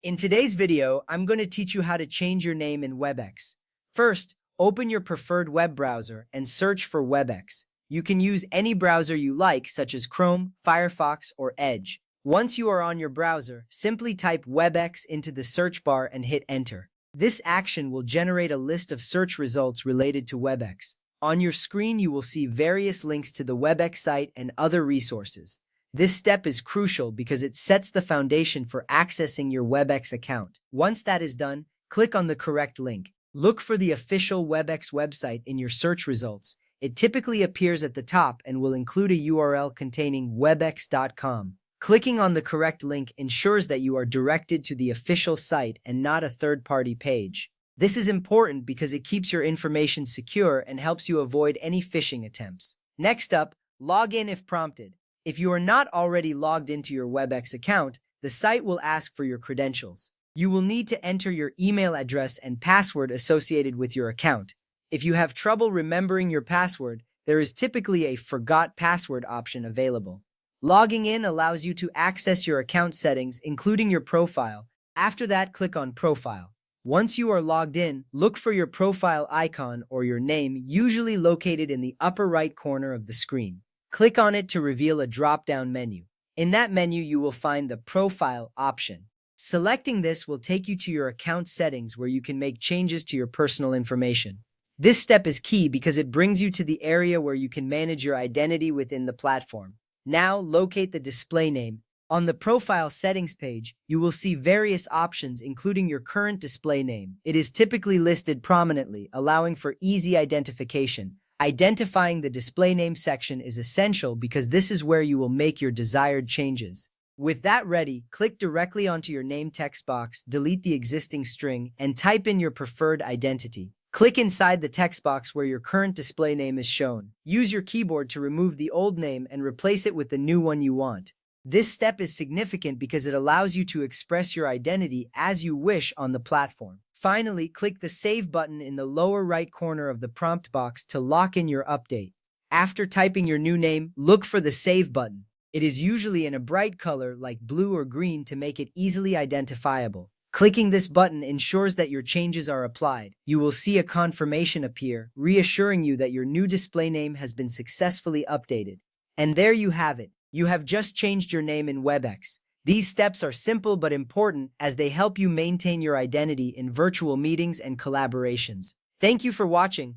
In today's video, I'm going to teach you how to change your name in WebEx. First, open your preferred web browser and search for WebEx. You can use any browser you like, such as Chrome, Firefox, or Edge. Once you are on your browser, simply type WebEx into the search bar and hit enter. This action will generate a list of search results related to WebEx. On your screen, you will see various links to the WebEx site and other resources. This step is crucial because it sets the foundation for accessing your WebEx account. Once that is done, click on the correct link. Look for the official WebEx website in your search results. It typically appears at the top and will include a URL containing webex.com. Clicking on the correct link ensures that you are directed to the official site and not a third-party page. This is important because it keeps your information secure and helps you avoid any phishing attempts. Next up, log in if prompted. If you are not already logged into your WebEx account, the site will ask for your credentials. You will need to enter your email address and password associated with your account. If you have trouble remembering your password, there is typically a Forgot Password option available. Logging in allows you to access your account settings, including your profile. After that, click on Profile. Once you are logged in, look for your profile icon or your name, usually located in the upper right corner of the screen. Click on it to reveal a drop-down menu. In that menu, you will find the Profile option. Selecting this will take you to your account settings where you can make changes to your personal information. This step is key because it brings you to the area where you can manage your identity within the platform. Now, locate the display name. On the Profile settings page, you will see various options including your current display name. It is typically listed prominently, allowing for easy identification. Identifying the display name section is essential because this is where you will make your desired changes. With that ready, click directly onto your name text box, delete the existing string, and type in your preferred identity. Click inside the text box where your current display name is shown. Use your keyboard to remove the old name and replace it with the new one you want. This step is significant because it allows you to express your identity as you wish on the platform. Finally, click the Save button in the lower right corner of the prompt box to lock in your update. After typing your new name, look for the Save button. It is usually in a bright color like blue or green to make it easily identifiable. Clicking this button ensures that your changes are applied. You will see a confirmation appear, reassuring you that your new display name has been successfully updated. And there you have it. You have just changed your name in WebEx. These steps are simple but important as they help you maintain your identity in virtual meetings and collaborations. Thank you for watching.